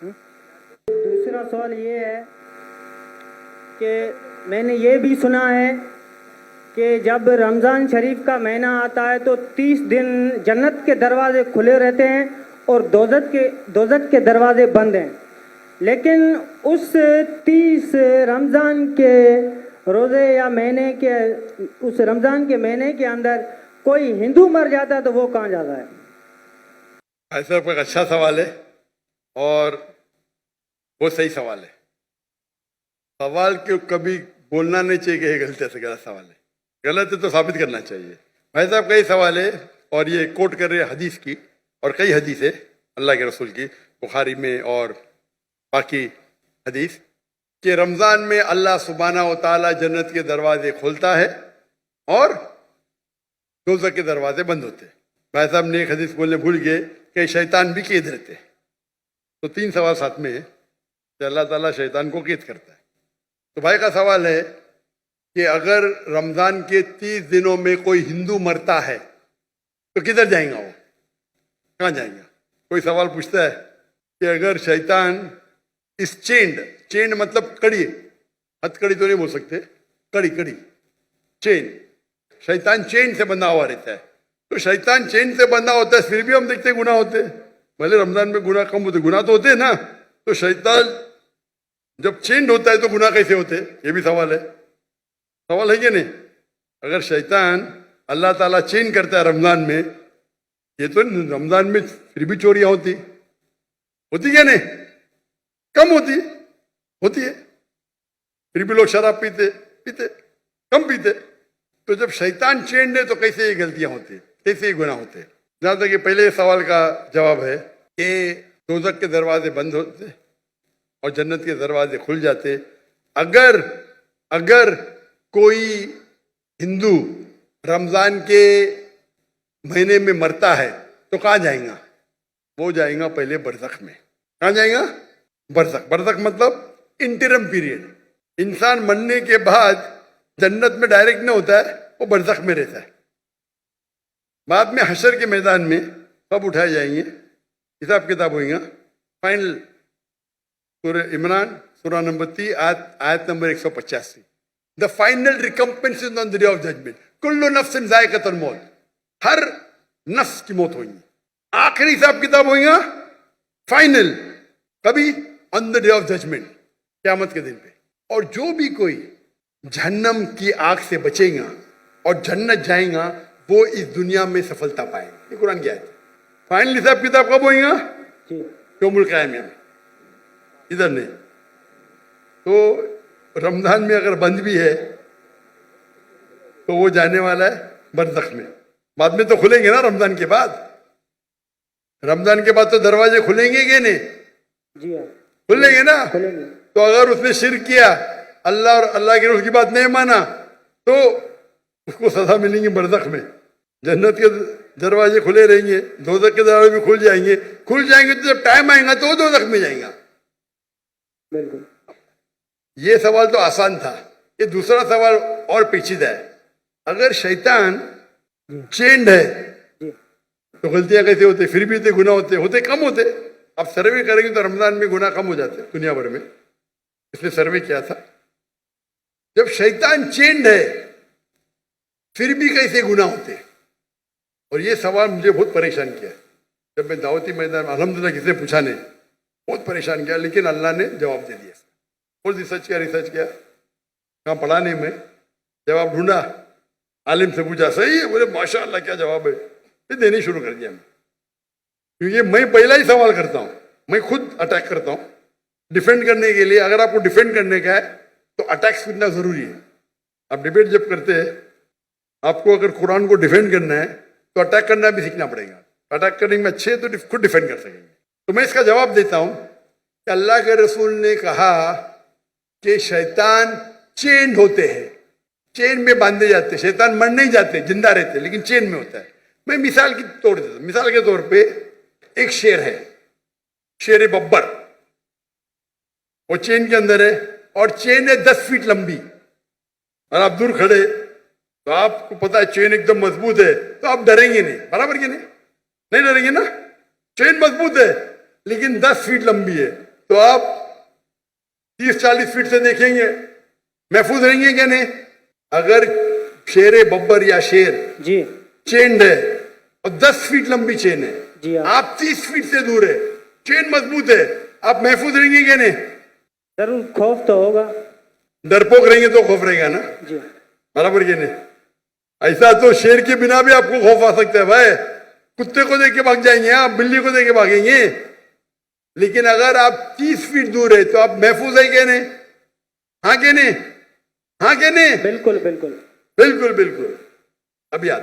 دوسرا سوال یہ ہے کہ میں نے یہ بھی سنا ہے کہ جب رمضان شریف کا مہینہ آتا ہے تو 30 دن جنت کے دروازے کھلے رہتے ہیں اور دوزخ کے دروازے بند ہیں، لیکن اس 30 رمضان کے روزے یا مہینے کے اس رمضان کے مہینے کے اندر کوئی ہندو مر جاتا ہے تو وہ کہاں جاتا ہے؟ ایسا کوئی اچھا سوال ہے اور وہ صحیح سوال ہے. سوال کو کبھی بولنا نہیں چاہیے کہ یہ غلط ہے، غلط سوال ہے. غلط ہے تو ثابت کرنا چاہیے. بھائی صاحب کا یہ سوال ہے اور یہ کوٹ کر رہے ہیں حدیث کی، اور کئی حدیث ہے اللہ کے رسول کی، بخاری میں اور باقی حدیث، کہ رمضان میں اللہ سبحانہ و تعالیٰ جنت کے دروازے کھولتا ہے اور دوزخ کے دروازے بند ہوتے ہیں. بھائی صاحب نے ایک حدیث بولنے بھول گئے کہ شیطان بھی قید رہتے ہیں. تو 3 سوال ساتھ میں ہے کہ اللہ تعالیٰ شیطان کو قید کرتا ہے. تو بھائی کا سوال ہے کہ اگر رمضان کے 30 دنوں میں کوئی ہندو مرتا ہے تو کدھر جائیں گا؟ وہ کہاں جائیں گا؟ کوئی سوال پوچھتا ہے کہ اگر شیطان اس چینڈ مطلب کڑی، ہتھ کڑی تو نہیں بول سکتے، کڑی چین، شیطان چین سے بندھا ہوا رہتا ہے. تو شیطان چین سے بندھا ہوتا ہے، پھر بھی ہم دیکھتے گناہ ہوتے ہیں. بھلے رمضان میں گناہ کم ہوتے، گناہ تو ہوتے ہیں نا. تو شیطان جب چینڈ ہوتا ہے تو گناہ کیسے ہوتے؟ یہ بھی سوال ہے. سوال ہے کہ نہیں؟ اگر شیطان اللہ تعالیٰ چین کرتا ہے رمضان میں، یہ تو رمضان میں پھر بھی چوریاں ہوتی کیا نہیں؟ کم ہوتی ہے. پھر بھی لوگ شراب پیتے کم پیتے. تو جب شیطان چینڈ ہے تو کیسے یہ غلطیاں ہوتی ہیں، کیسے یہ گناہ ہوتے ہیں؟ جہاں تک کہ پہلے سوال کا جواب ہے کہ دوزخ کے دروازے بند ہوتے اور جنت کے دروازے کھل جاتے. اگر کوئی ہندو رمضان کے مہینے میں مرتا ہے تو کہاں جائیں گا؟ وہ جائیں گا پہلے برزخ میں. کہاں جائیں گا؟ برزخ مطلب انٹرم پیریڈ. انسان مرنے کے بعد جنت میں ڈائریکٹ نہیں ہوتا ہے، وہ برزخ میں رہتا ہے. بعد میں حشر کے میدان میں سب اٹھائے جائیں گے، حساب کتاب ہوئیں گا. فائنل سورہ عمران سورہ نمبر 3 آیت number 185. The final recompense is on the day of judgment. کل نفس ذائقۃ الموت، ہر نفس کی موت ہوئی. آخری حساب کتاب ہوئیں گا فائنل کبھی؟ آن دا ڈے آف ججمنٹ، قیامت کے دن پہ. اور جو بھی کوئی جہنم کی آگ سے بچے گا اور جنت جائیں گا وہ اس دنیا میں سفلتا پائیں گا. یہ قرآن کی آیت ہے. فائنل حساب کتاب کب ہوئیں گا؟ یوم القیامہ میں، ادھر نہیں. تو رمضان میں اگر بند بھی ہے تو وہ جانے والا ہے برزخ میں. بعد میں تو کھلیں گے نا رمضان کے بعد. رمضان کے بعد تو دروازے کھلیں گے کہ نہیں؟ جی ہاں کھلیں گے نا. کھلیں گے. تو اگر اس نے شرک کیا، اللہ اور اللہ کے رسول کی بات نہیں مانا، تو اس کو سزا ملیں گی برزخ میں. جنت کے دروازے کھلے رہیں گے، دوزخ کے دروازے بھی کھل جائیں گے تو جب ٹائم آئے گا تو وہ دوزخ میں جائیں گا. بالکل. یہ سوال تو آسان تھا. یہ دوسرا سوال اور پیچیدہ ہے. اگر شیطان چینڈ ہے تو غلطیاں کیسے ہوتے؟ پھر بھی گناہ ہوتے کم ہوتے. اب سروے کریں گے تو رمضان میں گناہ کم ہو جاتے دنیا بھر میں. اس نے سروے کیا تھا. جب شیطان چینڈ ہے پھر بھی کیسے گناہ ہوتے؟ اور یہ سوال مجھے بہت پریشان کیا. جب میں دعوتی میدان الحمدللہ کسی نے پوچھا نہیں، بہت پریشان کیا، لیکن اللہ نے جواب دے دیا. بہت ریسرچ کیا کہاں پڑھا نہیں میں، جواب ڈھونڈا، عالم سے پوچھا، صحیح ہے، بولے ماشاء اللہ کیا جواب ہے. پھر دینے شروع کر دیا میں. کیونکہ میں پہلا ہی سوال کرتا ہوں، میں خود اٹیک کرتا ہوں ڈیفینڈ کرنے کے لیے. اگر آپ کو ڈیفینڈ کرنے کا ہے تو اٹیک سننا ضروری ہے. آپ ڈیبیٹ جب کرتے ہیں، آپ کو اگر قرآن کو ڈیفینڈ کرنا ہے تو اٹیک کرنا بھی سیکھنا پڑے گا. اٹیک کرنے میں اچھے تو خود ڈیفینڈ کر سکیں گے. تو میں اس کا جواب دیتا ہوں کہ اللہ کے رسول نے کہا کہ شیطان چینڈ ہوتے ہیں، چین میں باندھے جاتے. شیطان مر نہیں جاتے، زندہ رہتے، لیکن چین میں ہوتا ہے. میں مثال کی توڑ دیتا ہوں. مثال کے طور پہ ایک شیر ہے، شیر ببر، وہ چین کے اندر ہے اور چین ہے 10 فیٹ لمبی، اور آپ دور کھڑے تو آپ کو پتا ہے چین ایک دم مضبوط ہے تو آپ ڈریں گے نہیں. برابر کہ نہیں ڈریں گے نا. چین مضبوط ہے لیکن 10 فیٹ لمبی ہے. تو آپ 30-40 فٹ سے دیکھیں گے محفوظ رہیں گے کہ نہیں؟ اگر شیر ببر یا شیر جی چینڈ ہے اور 10 فٹ لمبی چین ہے، جی ہاں، آپ 30 فٹ سے دور ہے، چین مضبوط ہے، آپ محفوظ رہیں گے کہ نہیں؟ ضرور خوف تو ہوگا. ڈرپوک رہیں گے تو خوف رہے گا نا، جی برابر کہ نہیں؟ ایسا تو شیر کے بنا بھی آپ کو خوف آ سکتا ہے بھائی، کتے کو دیکھ کے بھاگ جائیں گے آپ، بلی کو دیکھ کے بھاگیں گے. لیکن اگر آپ 30 فٹ دور ہے تو آپ محفوظ ہیں کہ نہیں؟ ہاں کہ نہیں؟ ہاں کہ نہیں؟ بالکل بالکل. بالکل بالکل. اب یاد.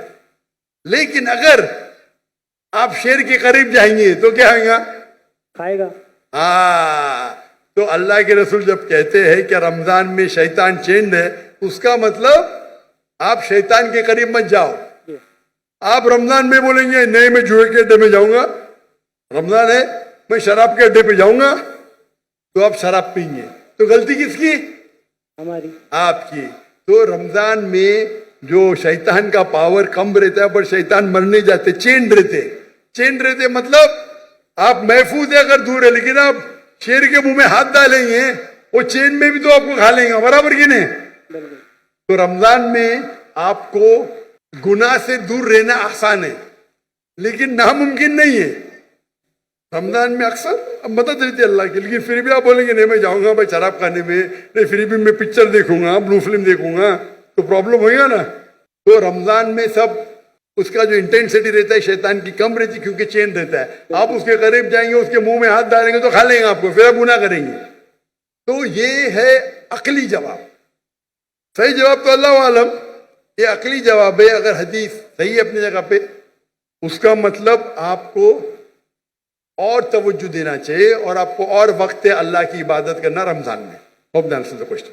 لیکن اگر آپ شیر کے قریب جائیں گے تو کیا ہوگا؟ کھائے گا. ہاں، تو اللہ کے رسول جب کہتے ہیں کہ رمضان میں شیطان چینڈ ہے، اس کا مطلب آپ شیطان کے قریب مت جاؤ. جی آپ رمضان میں بولیں گے نہیں میں جوئے کے اڈے میں جاؤں گا، رمضان ہے میں شراب کے اڈے پہ جاؤں گا، تو آپ شراب پئیں گے. تو غلطی کس کی؟ ہماری. آپ کی. تو رمضان میں جو شیطان کا پاور کم رہتا ہے، پر شیطان مرنے جاتے، چینڈ رہتے مطلب آپ محفوظ ہے اگر دور ہے. لیکن آپ شیر کے منہ میں ہاتھ ڈالیں گے وہ چین میں بھی تو آپ کو کھا لیں گا، برابر کی نہیں؟ بالکل. تو رمضان میں آپ کو گناہ سے دور رہنا آسان ہے لیکن ناممکن نہیں ہے. رمضان میں اکثر مدد رہتی ہے اللہ کی، لیکن پھر بھی آپ بولیں گے نہیں میں جاؤں گا بھائی شراب کھانے میں، نہیں پھر بھی میں پکچر دیکھوں گا، بلو فلم دیکھوں گا، تو پرابلم ہوئے گا نا. تو رمضان میں سب اس کا جو انٹینسٹی رہتا ہے شیطان کی کم رہتی کیونکہ چین رہتا ہے. آپ اس کے قریب جائیں گے، اس کے منہ میں ہاتھ ڈالیں گے تو کھا لیں گے آپ کو، پھر آپ گناہ کریں گے. تو یہ ہے عقلی جواب. صحیح جواب تو اللہ عالم، یہ عقلی جواب ہے. اگر حدیث صحیح ہے اپنی جگہ پہ، اس کا مطلب آپ کو اور توجہ دینا چاہیے اور آپ کو اور وقت اللہ کی عبادت کرنا رمضان میں. Hope the answer the question.